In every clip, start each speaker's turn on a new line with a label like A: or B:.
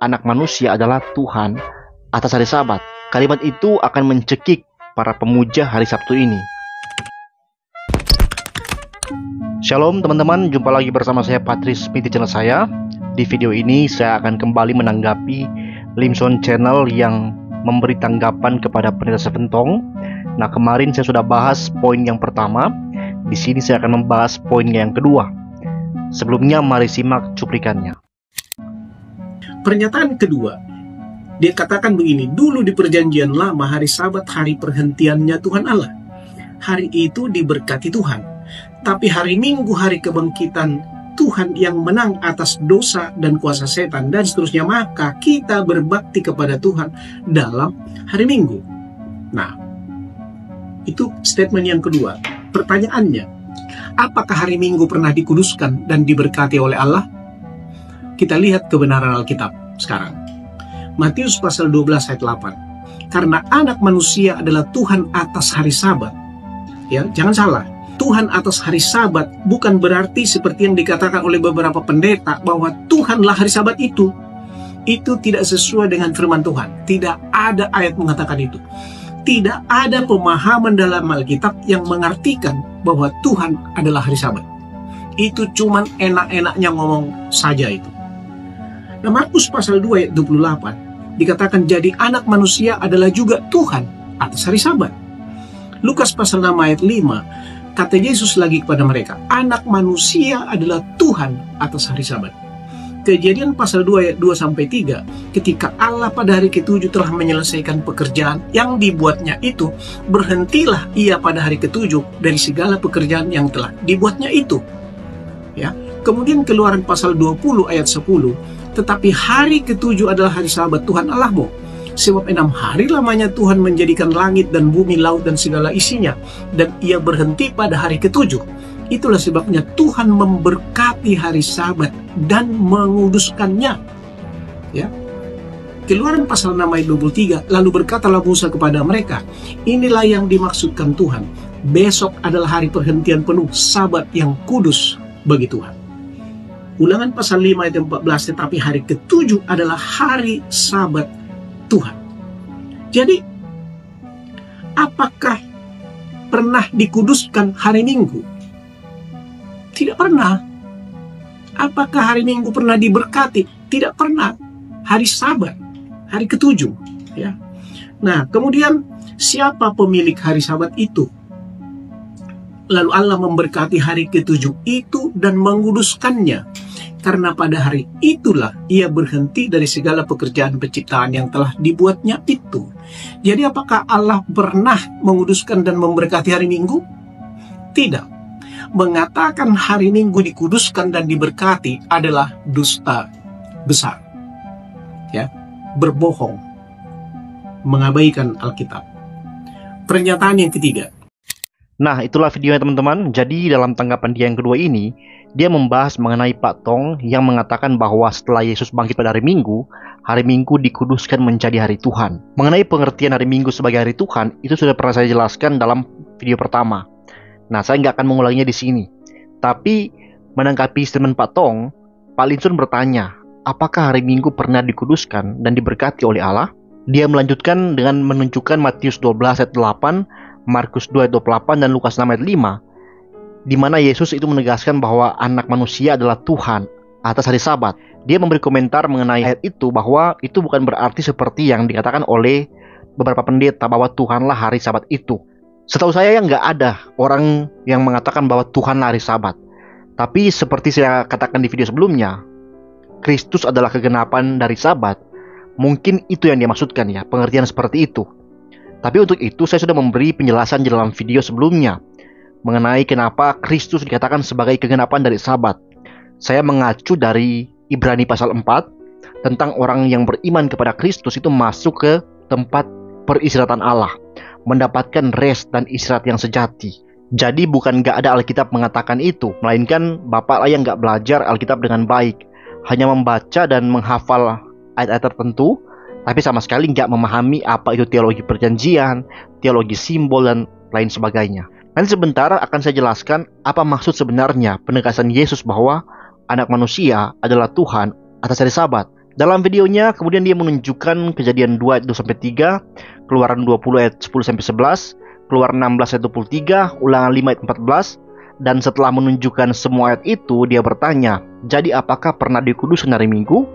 A: anak manusia adalah Tuhan atas hari Sabat. Kalimat itu akan mencekik para pemuja hari Sabtu ini. Shalom teman-teman, jumpa lagi bersama saya Patrice Smith di channel saya. Di video ini saya akan kembali menanggapi Limson Channel yang memberi tanggapan kepada Pendeta Seventong. Nah, kemarin saya sudah bahas poin yang pertama. Di sini saya akan membahas poin yang kedua. Sebelumnya mari simak cuplikannya.
B: Pernyataan kedua, dia katakan begini, dulu di perjanjian lama hari Sabat hari perhentiannya Tuhan Allah. Hari itu diberkati Tuhan. Tapi hari Minggu hari kebangkitan Tuhan yang menang atas dosa dan kuasa setan dan seterusnya, maka kita berbakti kepada Tuhan dalam hari Minggu. Nah, itu statement yang kedua. Pertanyaannya, apakah hari Minggu pernah dikuduskan dan diberkati oleh Allah? Kita lihat kebenaran Alkitab sekarang. Matius pasal 12 ayat 8. Karena anak manusia adalah Tuhan atas hari Sabat. Ya, jangan salah. Tuhan atas hari Sabat bukan berarti seperti yang dikatakan oleh beberapa pendeta bahwa Tuhanlah hari Sabat itu. Itu tidak sesuai dengan firman Tuhan. Tidak ada ayat mengatakan itu. Tidak ada pemahaman dalam Alkitab yang mengartikan bahwa Tuhan adalah hari Sabat. Itu cuman enak-enaknya ngomong saja itu. Nah, Markus pasal 2 ayat 28 dikatakan jadi anak manusia adalah juga Tuhan atas hari Sabat. Lukas pasal 6 ayat 5 kata Yesus lagi kepada mereka, anak manusia adalah Tuhan atas hari Sabat. Kejadian pasal 2 ayat 2-3, ketika Allah pada hari ke-7 telah menyelesaikan pekerjaan yang dibuatnya itu, berhentilah ia pada hari ke-7 dari segala pekerjaan yang telah dibuatnya itu. Ya. Kemudian Keluaran pasal 20 ayat 10, tetapi hari ke-7 adalah hari Sabat Tuhan Allahmu. Sebab 6 hari lamanya Tuhan menjadikan langit dan bumi, laut dan segala isinya, dan ia berhenti pada hari ke-7. Itulah sebabnya Tuhan memberkati hari Sabat dan menguduskannya. Ya. Keluaran pasal 6 ayat 23, lalu berkatalah Musa kepada mereka, inilah yang dimaksudkan Tuhan. Besok adalah hari perhentian penuh, Sabat yang kudus bagi Tuhan. Ulangan pasal 5 ayat 14, tetapi hari ke-7 adalah hari Sabat Tuhan. Jadi, apakah pernah dikuduskan hari Minggu? Tidak pernah. Apakah hari Minggu pernah diberkati? Tidak pernah. Hari Sabat, hari ke-7. Ya. Nah, kemudian siapa pemilik hari Sabat itu? Lalu Allah memberkati hari ke-7 itu dan menguduskannya. Karena pada hari itulah ia berhenti dari segala pekerjaan penciptaan yang telah dibuatnya itu. Jadi apakah Allah pernah menguduskan dan memberkati hari Minggu? Tidak. Mengatakan hari Minggu dikuduskan dan diberkati adalah dusta besar. Ya, berbohong, mengabaikan Alkitab. Pernyataan yang ketiga.
A: Nah, itulah videonya teman-teman. Jadi dalam tanggapan dia yang kedua ini, dia membahas mengenai Pak Tong yang mengatakan bahwa setelah Yesus bangkit pada hari Minggu dikuduskan menjadi hari Tuhan. Mengenai pengertian hari Minggu sebagai hari Tuhan, itu sudah pernah saya jelaskan dalam video pertama. Nah, saya nggak akan mengulanginya di sini. Tapi, menanggapi statement Pak Tong, Pak Limson bertanya, apakah hari Minggu pernah dikuduskan dan diberkati oleh Allah? Dia melanjutkan dengan menunjukkan Matius 12 ayat 8, Markus 2 ayat 28, dan Lukas 6 ayat 5, di mana Yesus itu menegaskan bahwa anak manusia adalah Tuhan atas hari Sabat. Dia memberi komentar mengenai ayat itu bahwa itu bukan berarti seperti yang dikatakan oleh beberapa pendeta bahwa Tuhanlah hari Sabat itu. Setahu saya nggak ada orang yang mengatakan bahwa Tuhanlah hari Sabat. Tapi seperti saya katakan di video sebelumnya, Kristus adalah kegenapan dari Sabat. Mungkin itu yang dia maksudkan ya, pengertian seperti itu. Tapi untuk itu saya sudah memberi penjelasan di dalam video sebelumnya mengenai kenapa Kristus dikatakan sebagai kegenapan dari Sabat. Saya mengacu dari Ibrani pasal 4 tentang orang yang beriman kepada Kristus itu masuk ke tempat peristirahatan Allah, mendapatkan rest dan istirahat yang sejati. Jadi bukan gak ada Alkitab mengatakan itu, melainkan Bapak lah yang gak belajar Alkitab dengan baik, hanya membaca dan menghafal ayat-ayat tertentu, tapi sama sekali gak memahami apa itu teologi perjanjian, teologi simbol, dan lain sebagainya. Nanti sebentar akan saya jelaskan apa maksud sebenarnya penegasan Yesus bahwa anak manusia adalah Tuhan atas hari Sabat. Dalam videonya kemudian dia menunjukkan Kejadian 2 ayat 2-3, Keluaran 20 ayat 10-11, Keluaran 16 ayat 23, Ulangan 5 ayat 14. Dan setelah menunjukkan semua ayat itu, dia bertanya, jadi apakah pernah dikuduskan hari Minggu?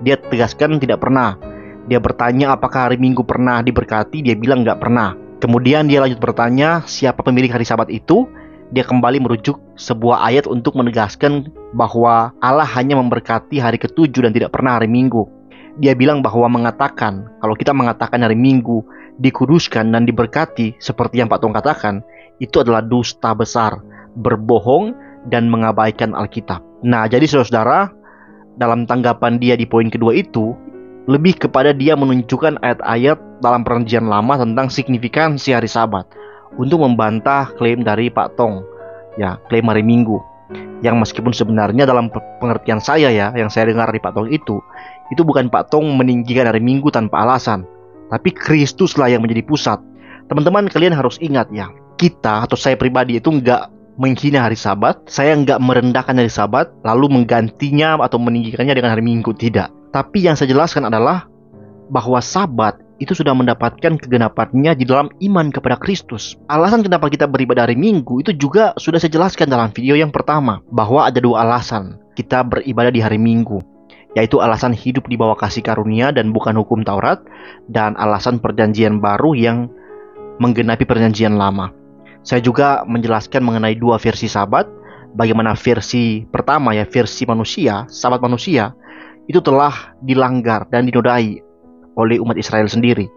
A: Dia tegaskan tidak pernah. Dia bertanya apakah hari Minggu pernah diberkati? Dia bilang nggak pernah. Kemudian dia lanjut bertanya, siapa pemilik hari Sabat itu? Dia kembali merujuk sebuah ayat untuk menegaskan bahwa Allah hanya memberkati hari ke-7 dan tidak pernah hari Minggu. Dia bilang bahwa mengatakan, kalau kita mengatakan hari Minggu dikuduskan dan diberkati seperti yang Pak Tong katakan, itu adalah dusta besar, berbohong dan mengabaikan Alkitab. Nah, jadi saudara, dalam tanggapan dia di poin kedua itu, lebih kepada dia menunjukkan ayat-ayat dalam Perjanjian Lama tentang signifikansi hari Sabat untuk membantah klaim dari Pak Tong, ya, klaim hari Minggu. Yang meskipun sebenarnya dalam pengertian saya ya, yang saya dengar dari Pak Tong itu bukan Pak Tong meninggikan hari Minggu tanpa alasan, tapi Kristuslah yang menjadi pusat. Teman-teman, kalian harus ingat ya, kita atau saya pribadi itu nggak menghina hari Sabat, saya nggak merendahkan hari Sabat lalu menggantinya atau meninggikannya dengan hari Minggu, tidak. Tapi yang saya jelaskan adalah bahwa Sabat itu sudah mendapatkan kegenapannya di dalam iman kepada Kristus. Alasan kenapa kita beribadah hari Minggu itu juga sudah saya jelaskan dalam video yang pertama, bahwa ada dua alasan kita beribadah di hari Minggu, yaitu alasan hidup di bawah kasih karunia dan bukan hukum Taurat, dan alasan perjanjian baru yang menggenapi perjanjian lama. Saya juga menjelaskan mengenai dua versi Sabat, bagaimana versi pertama ya, versi manusia, Sabat manusia, itu telah dilanggar dan dinodai oleh umat Israel sendiri.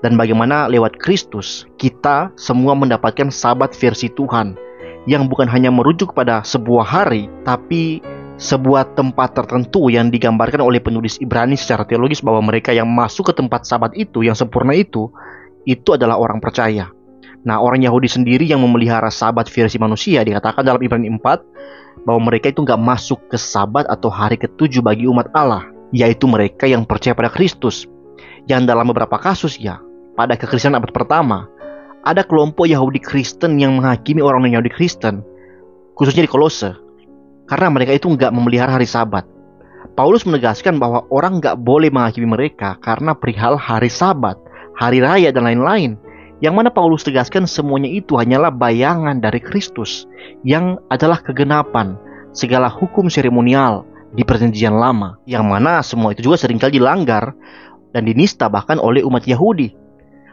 A: Dan bagaimana lewat Kristus, kita semua mendapatkan Sabat versi Tuhan, yang bukan hanya merujuk pada sebuah hari, tapi sebuah tempat tertentu yang digambarkan oleh penulis Ibrani secara teologis bahwa mereka yang masuk ke tempat Sabat itu, yang sempurna itu adalah orang percaya. Nah, orang Yahudi sendiri yang memelihara Sabat versi manusia, dikatakan dalam Ibrani 4 bahwa mereka itu nggak masuk ke Sabat atau hari ke-7 bagi umat Allah, yaitu mereka yang percaya pada Kristus. Yang dalam beberapa kasus ya, pada kekristenan abad pertama, ada kelompok Yahudi Kristen yang menghakimi orang non-Yahudi Kristen, khususnya di Kolose, karena mereka itu nggak memelihara hari Sabat. Paulus menegaskan bahwa orang nggak boleh menghakimi mereka karena perihal hari Sabat, hari raya dan lain-lain. Yang mana Paulus tegaskan semuanya itu hanyalah bayangan dari Kristus, yang adalah kegenapan segala hukum seremonial di perjanjian lama, yang mana semua itu juga seringkali dilanggar dan dinista bahkan oleh umat Yahudi.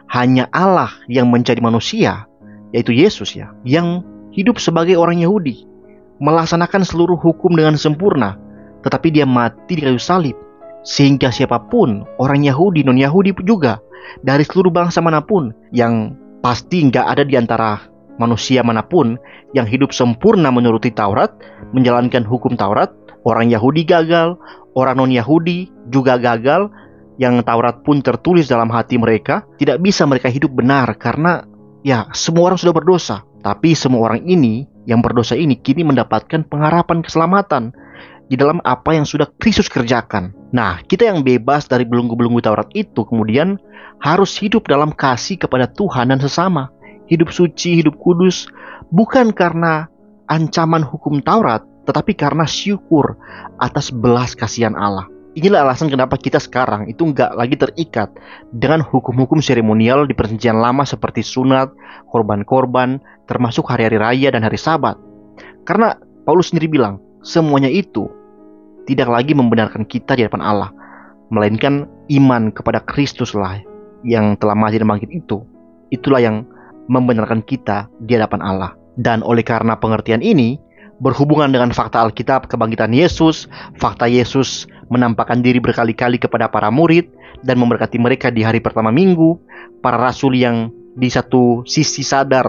A: Hanya Allah yang menjadi manusia, yaitu Yesus ya, yang hidup sebagai orang Yahudi, melaksanakan seluruh hukum dengan sempurna, tetapi dia mati di kayu salib, sehingga siapapun, orang Yahudi, non-Yahudi juga, dari seluruh bangsa manapun, yang pasti nggak ada di antara manusia manapun yang hidup sempurna menuruti Taurat, menjalankan hukum Taurat. Orang Yahudi gagal, orang non-Yahudi juga gagal, yang Taurat pun tertulis dalam hati mereka, tidak bisa mereka hidup benar karena ya semua orang sudah berdosa. Tapi semua orang ini yang berdosa ini kini mendapatkan pengharapan keselamatan di dalam apa yang sudah Kristus kerjakan. Nah, kita yang bebas dari belenggu-belenggu Taurat itu kemudian harus hidup dalam kasih kepada Tuhan dan sesama, hidup suci, hidup kudus, bukan karena ancaman hukum Taurat, tetapi karena syukur atas belas kasihan Allah. Inilah alasan kenapa kita sekarang itu nggak lagi terikat dengan hukum-hukum seremonial di perjanjian lama seperti sunat, korban-korban, termasuk hari-hari raya dan hari Sabat. Karena Paulus sendiri bilang, semuanya itu tidak lagi membenarkan kita di hadapan Allah, melainkan iman kepada Kristuslah yang telah mati dan bangkit itu. Itulah yang membenarkan kita di hadapan Allah. Dan oleh karena pengertian ini, berhubungan dengan fakta Alkitab kebangkitan Yesus, fakta Yesus menampakkan diri berkali-kali kepada para murid dan memberkati mereka di hari pertama minggu, para rasul yang di satu sisi sadar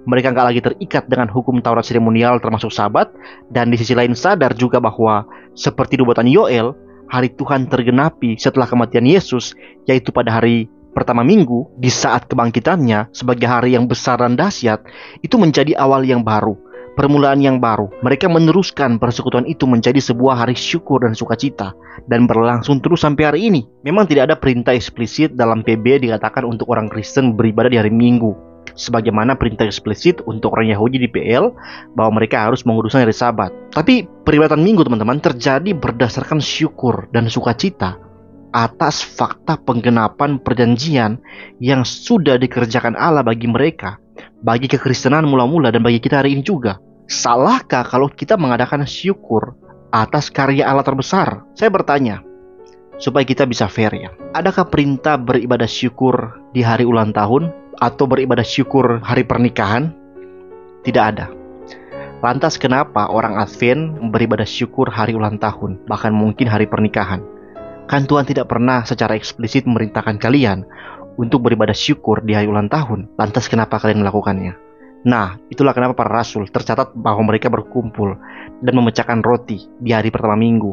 A: mereka nggak lagi terikat dengan hukum Taurat seremonial termasuk Sabat, dan di sisi lain sadar juga bahwa seperti nubuatan Yoel, hari Tuhan tergenapi setelah kematian Yesus, yaitu pada hari pertama minggu, di saat kebangkitannya sebagai hari yang besar dan dahsyat, itu menjadi awal yang baru, permulaan yang baru. Mereka meneruskan persekutuan itu menjadi sebuah hari syukur dan sukacita, dan berlangsung terus sampai hari ini. Memang tidak ada perintah eksplisit dalam PB dikatakan untuk orang Kristen beribadah di hari Minggu, sebagaimana perintah eksplisit untuk orang Yahudi di PL bahwa mereka harus menguduskan hari Sabat. Tapi peribadatan Minggu teman-teman terjadi berdasarkan syukur dan sukacita atas fakta penggenapan perjanjian yang sudah dikerjakan Allah bagi mereka, bagi kekristenan mula-mula dan bagi kita hari ini juga. Salahkah kalau kita mengadakan syukur atas karya Allah terbesar? Saya bertanya, supaya kita bisa fair ya. Adakah perintah beribadah syukur di hari ulang tahun atau beribadah syukur hari pernikahan? Tidak ada. Lantas kenapa orang Advent beribadah syukur hari ulang tahun, bahkan mungkin hari pernikahan? Kan Tuhan tidak pernah secara eksplisit memerintahkan kalian untuk beribadah syukur di hari ulang tahun. Lantas kenapa kalian melakukannya? Nah, itulah kenapa para rasul tercatat bahwa mereka berkumpul dan memecahkan roti di hari pertama minggu.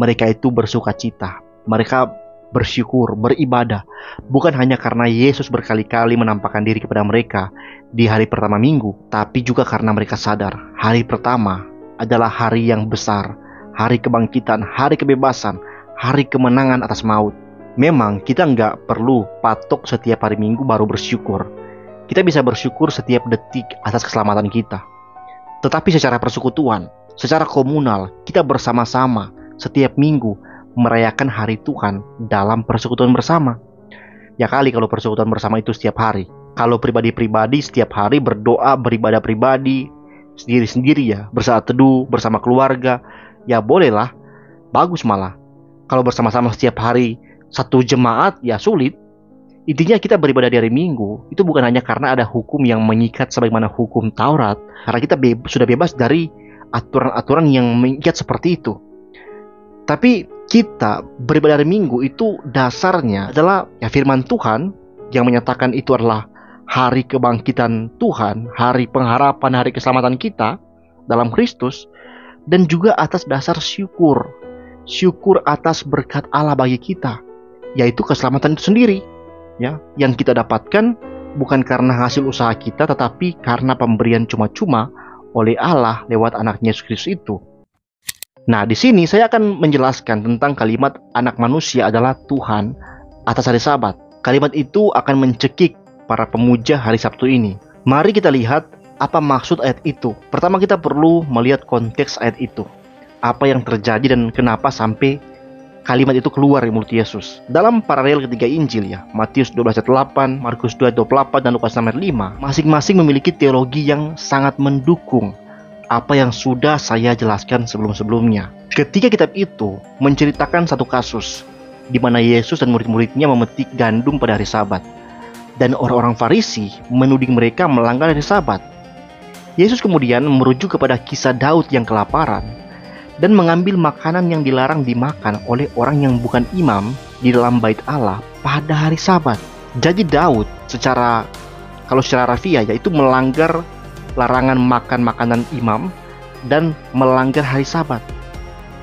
A: Mereka itu bersuka cita. Mereka bersyukur, beribadah. Bukan hanya karena Yesus berkali-kali menampakkan diri kepada mereka di hari pertama minggu, tapi juga karena mereka sadar hari pertama adalah hari yang besar, hari kebangkitan, hari kebebasan, hari kemenangan atas maut. Memang kita nggak perlu patok setiap hari Minggu baru bersyukur. Kita bisa bersyukur setiap detik atas keselamatan kita. Tetapi secara persekutuan, secara komunal, kita bersama-sama setiap minggu merayakan hari Tuhan dalam persekutuan bersama. Ya kali kalau persekutuan bersama itu setiap hari. Kalau pribadi-pribadi setiap hari berdoa, beribadah pribadi, sendiri-sendiri ya, bersaat teduh, bersama keluarga, ya bolehlah, bagus malah. Kalau bersama-sama setiap hari satu jemaat ya sulit. Intinya kita beribadah di hari Minggu itu bukan hanya karena ada hukum yang mengikat sebagaimana hukum Taurat, karena kita sudah bebas dari aturan-aturan yang mengikat seperti itu. Tapi kita beribadah hari Minggu itu dasarnya adalah ya firman Tuhan yang menyatakan itu adalah hari kebangkitan Tuhan, hari pengharapan, hari keselamatan kita dalam Kristus, dan juga atas dasar syukur. Syukur atas berkat Allah bagi kita, yaitu keselamatan itu sendiri ya, yang kita dapatkan bukan karena hasil usaha kita, tetapi karena pemberian cuma-cuma oleh Allah lewat anaknya Yesus Kristus itu. Nah, di sini saya akan menjelaskan tentang kalimat anak manusia adalah Tuhan atas hari Sabat. Kalimat itu akan mencekik para pemuja hari Sabtu ini. Mari kita lihat apa maksud ayat itu. Pertama kita perlu melihat konteks ayat itu. Apa yang terjadi dan kenapa sampai kalimat itu keluar dari mulut Yesus. Dalam paralel ketiga Injil ya, Matius 12 ayat 8, Markus 2 ayat 28, dan Lukas 6 ayat 5, masing-masing memiliki teologi yang sangat mendukung apa yang sudah saya jelaskan sebelum-sebelumnya. Ketiga kitab itu menceritakan satu kasus di mana Yesus dan murid-muridnya memetik gandum pada hari Sabat, dan orang-orang Farisi menuding mereka melanggar hari Sabat. Yesus kemudian merujuk kepada kisah Daud yang kelaparan dan mengambil makanan yang dilarang dimakan oleh orang yang bukan imam di dalam bait Allah pada hari Sabat. Jadi Daud kalau secara rafiah yaitu melanggar larangan makan makanan imam dan melanggar hari Sabat.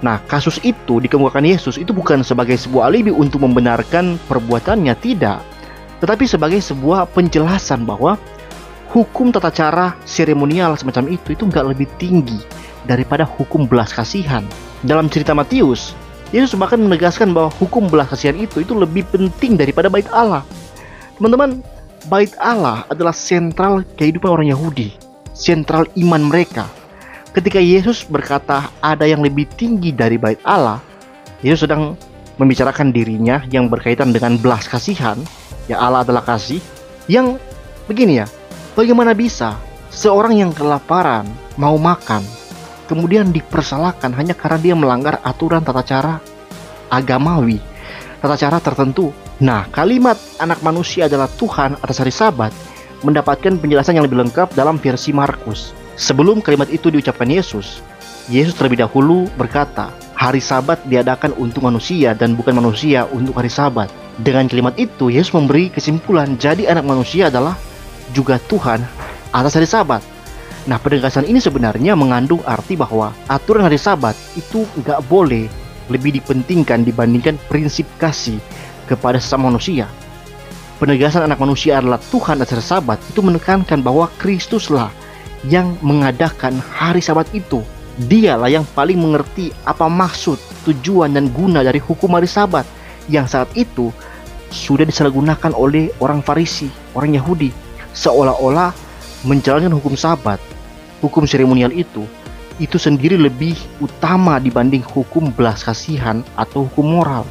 A: Nah, kasus itu dikemukakan Yesus itu bukan sebagai sebuah alibi untuk membenarkan perbuatannya, tidak, tetapi sebagai sebuah penjelasan bahwa hukum tata cara seremonial semacam itu nggak lebih tinggi daripada hukum belas kasihan. Dalam cerita Matius, Yesus bahkan menegaskan bahwa hukum belas kasihan itu lebih penting daripada bait Allah. Teman-teman, bait Allah adalah sentral kehidupan orang Yahudi, sentral iman mereka. Ketika Yesus berkata ada yang lebih tinggi dari bait Allah, Yesus sedang membicarakan dirinya yang berkaitan dengan belas kasihan. Ya, Allah adalah kasih. Yang begini ya, bagaimana bisa seorang yang kelaparan mau makan kemudian dipersalahkan hanya karena dia melanggar aturan tata cara agamawi, tata cara tertentu. Nah, kalimat anak manusia adalah Tuhan atas hari Sabat mendapatkan penjelasan yang lebih lengkap dalam versi Markus. Sebelum kalimat itu diucapkan Yesus terlebih dahulu berkata, hari Sabat diadakan untuk manusia dan bukan manusia untuk hari Sabat. Dengan kalimat itu, Yesus memberi kesimpulan, jadi anak manusia adalah juga Tuhan atas hari Sabat. Nah, penegasan ini sebenarnya mengandung arti bahwa aturan hari Sabat itu nggak boleh lebih dipentingkan dibandingkan prinsip kasih kepada sesama manusia. Penegasan anak manusia adalah Tuhan atas hari Sabat itu menekankan bahwa Kristuslah yang mengadakan hari Sabat itu. Dialah yang paling mengerti apa maksud, tujuan, dan guna dari hukum hari Sabat yang saat itu sudah disalahgunakan oleh orang Farisi, orang Yahudi, seolah-olah menjalankan hukum Sabat, hukum seremonial itu sendiri lebih utama dibanding hukum belas kasihan atau hukum moral.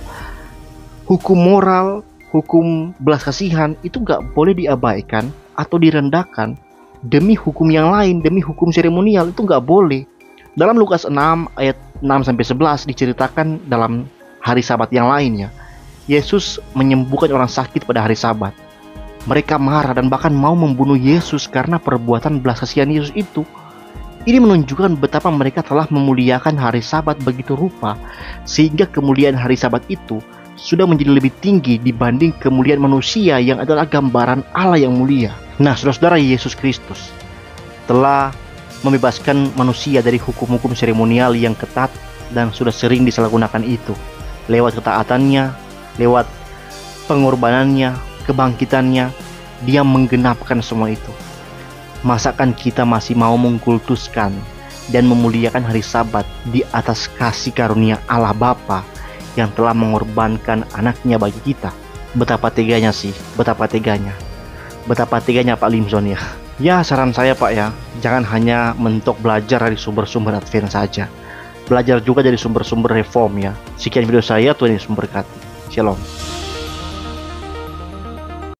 A: Hukum moral, hukum belas kasihan itu nggak boleh diabaikan atau direndahkan demi hukum yang lain, demi hukum seremonial. Itu nggak boleh. Dalam Lukas 6 ayat 6-11 diceritakan dalam hari Sabat yang lainnya, Yesus menyembuhkan orang sakit pada hari Sabat. Mereka marah dan bahkan mau membunuh Yesus karena perbuatan belas kasihan Yesus itu. Ini menunjukkan betapa mereka telah memuliakan hari Sabat begitu rupa, sehingga kemuliaan hari Sabat itu sudah menjadi lebih tinggi dibanding kemuliaan manusia yang adalah gambaran Allah yang mulia. Nah, saudara-saudara, Yesus Kristus telah membebaskan manusia dari hukum-hukum seremonial yang ketat dan sudah sering disalahgunakan itu. Lewat ketaatannya, lewat pengorbanannya, kebangkitannya, dia menggenapkan semua itu. Masakan kita masih mau mengkultuskan dan memuliakan hari Sabat di atas kasih karunia Allah Bapa yang telah mengorbankan anaknya bagi kita? Betapa teganya sih, betapa teganya. Betapa teganya Pak Limson ya. Ya, saran saya Pak ya, jangan hanya mentok belajar dari sumber-sumber Advent saja. Belajar juga dari sumber-sumber reform ya. Sekian video saya, Tuhan Yesus memberkati. Shalom.